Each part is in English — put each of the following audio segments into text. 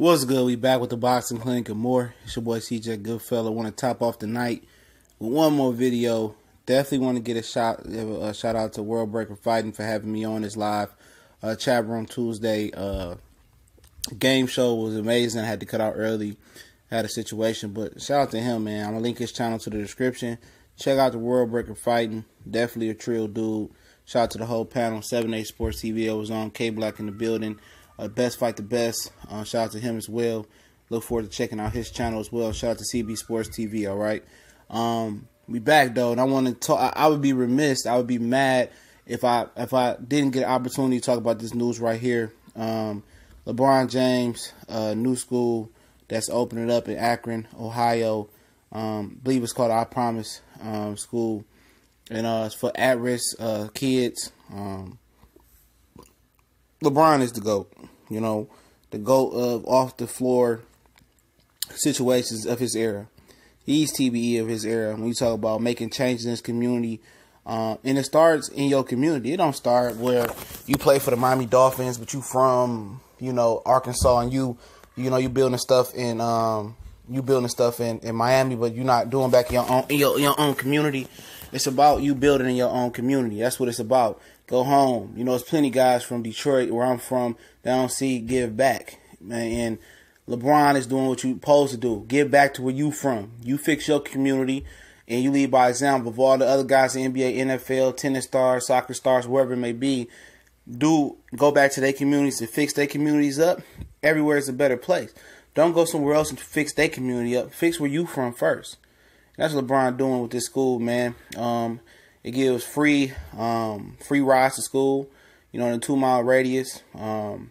What's good? We back with the Boxing Clinic and more. It's your boy CJ Goodfella. Want to top off the night with one more video. Definitely want to get a shout out to World Breaker Fighting for having me on this live chat room Tuesday. Game show was amazing. I had to cut out early. Had a situation, but shout out to him, man. I'm gonna link his channel to the description. Check out the World Breaker Fighting. Definitely a trill dude. Shout out to the whole panel. 7A Sports TV. I was on K Black in the building. Best Fight the Best. Shout out to him as well. Look forward to checking out his channel as well. Shout out to CB Sports TV. All right. We back though, and I want to talk. I would be remiss. I would be mad if I didn't get an opportunity to talk about this news right here. LeBron James, new school that's opening up in Akron, Ohio. Believe it's called I Promise School, and it's for at-risk kids. LeBron is the GOAT. You know, the GOAT of off-the-floor situations of his era. He's TBE of his era. When you talk about making changes in his community, and it starts in your community. It don't start where you play for the Miami Dolphins, but you from, Arkansas, and you building stuff in Miami, but you're not doing back in your own community. It's about you building in your own community. That's what it's about. Go home. There's plenty guys from Detroit, where I'm from, that don't see give back, man. And LeBron is doing what you supposed to do. Give back to where you from. You fix your community, and you lead by example of all the other guys in NBA, NFL, tennis stars, soccer stars, wherever it may be. Go back to their communities and fix their communities up. Everywhere is a better place. Don't go somewhere else and fix their community up. Fix where you from first. That's what LeBron doing with this school, man. It gives free rides to school, in a 2-mile radius. When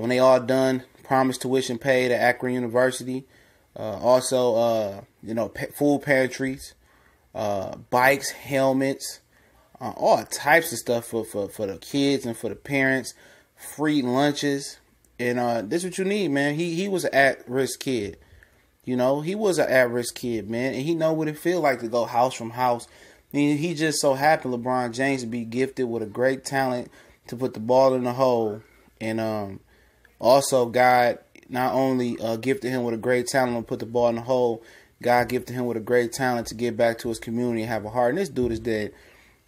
they all done, promise tuition paid at Akron University. Also, food pantries, bikes, helmets, all types of stuff for the kids and for the parents. Free lunches, and this is what you need, man. He was an at-risk kid. He was an at-risk kid, man, and he know what it feel like to go house from house. He just so happened, LeBron James, to be gifted with a great talent to put the ball in the hole. And also, God not only gifted him with a great talent to put the ball in the hole, God gifted him with a great talent to get back to his community and have a heart. And this dude is dead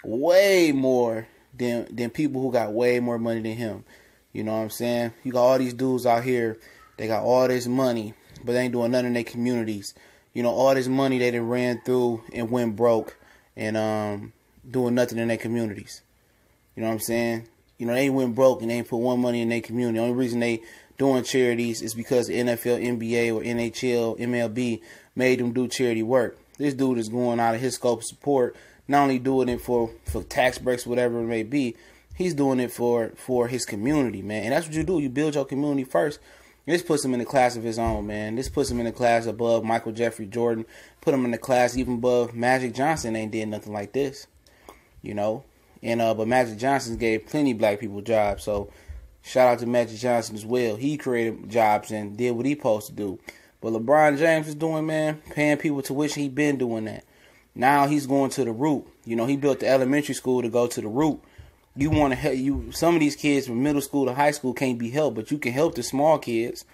way more than people who got way more money than him. You know what I'm saying? You got all these dudes out here, they got all this money, but they ain't doing nothing in their communities. All this money they done ran through and went broke. And doing nothing in their communities. You know what I'm saying? They went broke and they ain't put one money in their community. The only reason they doing charities is because the NFL, NBA, or NHL, MLB made them do charity work. This dude is going out of his scope of support, not only doing it for tax breaks, whatever it may be. He's doing it for his community, man. And that's what you do. You build your community first. This puts him in a class of his own, man. This puts him in a class above Michael Jeffrey Jordan. Put him in a class even above Magic Johnson. Ain't did nothing like this, And but Magic Johnson gave plenty of black people jobs. So shout out to Magic Johnson as well. He created jobs and did what he supposed to do. But LeBron James is doing, man, paying people tuition. He been doing that. Now he's going to the root. He built the elementary school to go to the root. You want to help some of these kids from middle school to high school can't be helped, but you can help the small kids.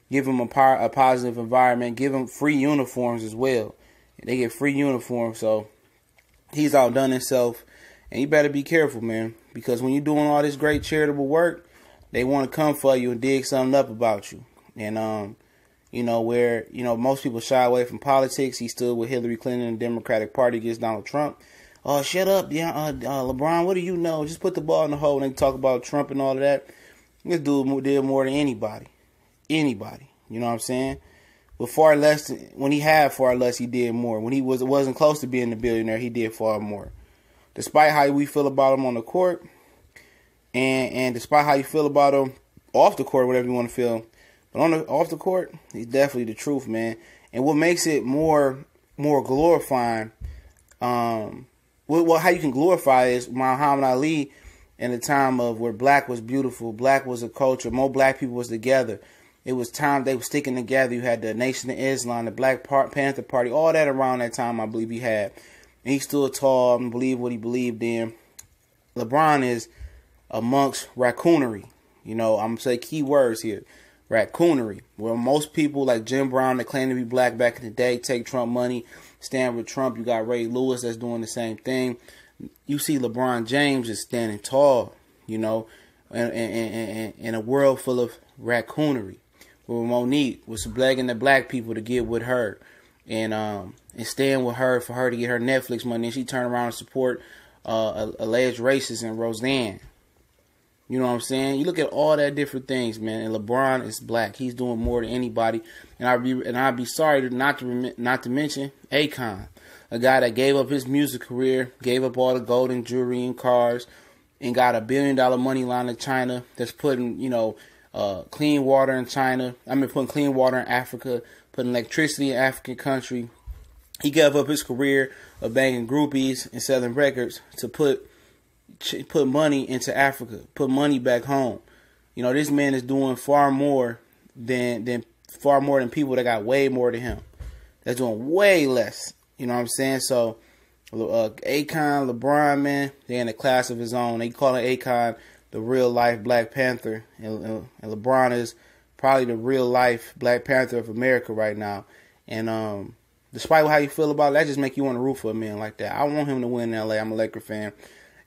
Give them a positive environment. Give them free uniforms as well. They get free uniforms, so he's outdone himself. And you better be careful, man, because when you're doing all this great charitable work, they want to come for you and dig something up about you. And where most people shy away from politics, he stood with Hillary Clinton and the Democratic Party against Donald Trump. Oh, shut up, yeah, LeBron, what do you know? Just put the ball in the hole and they talk about Trump and all of that. This dude did more than anybody. Anybody. You know what I'm saying? With far less, when he had far less, he did more. When he wasn't close to being a billionaire, he did far more. Despite how we feel about him on the court, and despite how you feel about him off the court, whatever you want to feel, but off the court, he's definitely the truth, man. And what makes it more glorifying, how you can glorify is Muhammad Ali in the time of where black was beautiful, black was a culture, more black people was together. It was time they were sticking together. You had the Nation of Islam, the Black Panther Party, all that around that time I believe he had. And he stood tall and believed what he believed in. LeBron is amongst raccoonery. I'm going to say key words here. raccoonery. Where most people like Jim Brown that claim to be black back in the day take Trump money, stand with Trump. You got Ray Lewis that's doing the same thing. You see LeBron James is standing tall, you know, in a world full of raccoonery. Where Monique was begging the black people to get with her and stand with her for her to get her Netflix money. And she turned around and support alleged racist and Roseanne. You know what I'm saying? You look at all that different things, man. And LeBron is black. He's doing more than anybody. And I'd be sorry not to mention Akon, a guy that gave up his music career, gave up all the gold and jewelry and cars, and got $1 billion money line in China. That's putting, you know, clean water in China. Putting clean water in Africa, putting electricity in African country. He gave up his career of banging groupies and selling records to put money into Africa, put money back home. You know, this man is doing far more than people that got way more than him. That's doing way less. You know what I'm saying? So, Akon, LeBron, man, they're in a class of his own. They calling Akon the real life Black Panther, and LeBron is probably the real life Black Panther of America right now. And despite how you feel about it, that just make you want to root for a man like that. I want him to win in LA. I'm a Laker fan.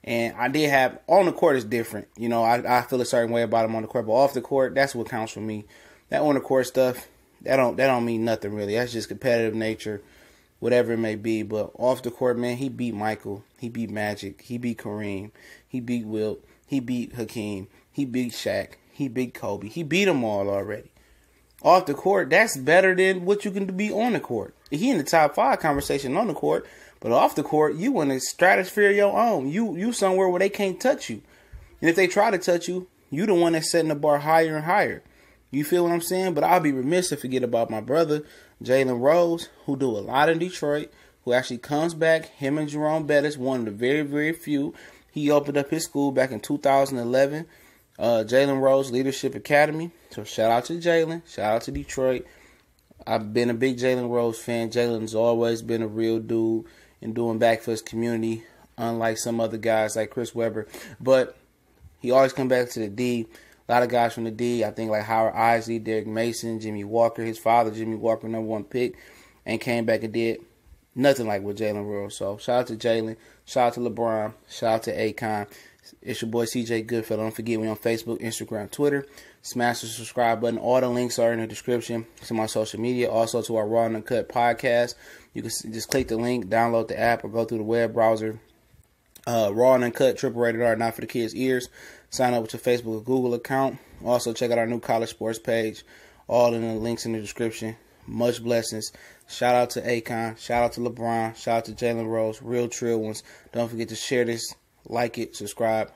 And I did have, on the court is different. You know, I feel a certain way about him on the court, but off the court, that's what counts for me. That on the court stuff, that don't mean nothing really. That's just competitive nature, whatever it may be. But off the court, man, he beat Michael, he beat Magic, he beat Kareem, he beat Wilt, he beat Hakeem, he beat Shaq, he beat Kobe. He beat them all already. Off the court, that's better than what you can be on the court. He in the top 5 conversation on the court. But off the court, you in a stratosphere of your own. You somewhere where they can't touch you. And if they try to touch you, you the one that's setting the bar higher and higher. You feel what I'm saying? But I'll be remiss to forget about my brother, Jalen Rose, who do a lot in Detroit, who actually comes back. Him and Jerome Bettis, one of the very, very few. He opened up his school back in 2011, Jalen Rose Leadership Academy. So shout out to Jalen. Shout out to Detroit. I've been a big Jalen Rose fan. Jalen's always been a real dude and doing back for his community, unlike some other guys like Chris Webber. But he always come back to the D. A lot of guys from the D, I think like Howard Isley, Derek Mason, Jimmy Walker, his father, Jimmy Walker, #1 pick, and came back and did nothing like what Jalen Rose. So shout out to Jalen, shout out to LeBron, shout out to Akon. It's your boy CJ Goodfellow. Don't forget me on Facebook, Instagram, Twitter. Smash the subscribe button. All the links are in the description to my social media. Also to our Raw and Uncut podcast. You can just click the link, download the app, or go through the web browser. Raw and Uncut, triple rated R, not for the kids' ears. Sign up with your Facebook or Google account. Also check out our new college sports page. All in the links in the description. Much blessings. Shout out to Akon. Shout out to LeBron. Shout out to Jalen Rose. Real trill ones. Don't forget to share this, like it, subscribe.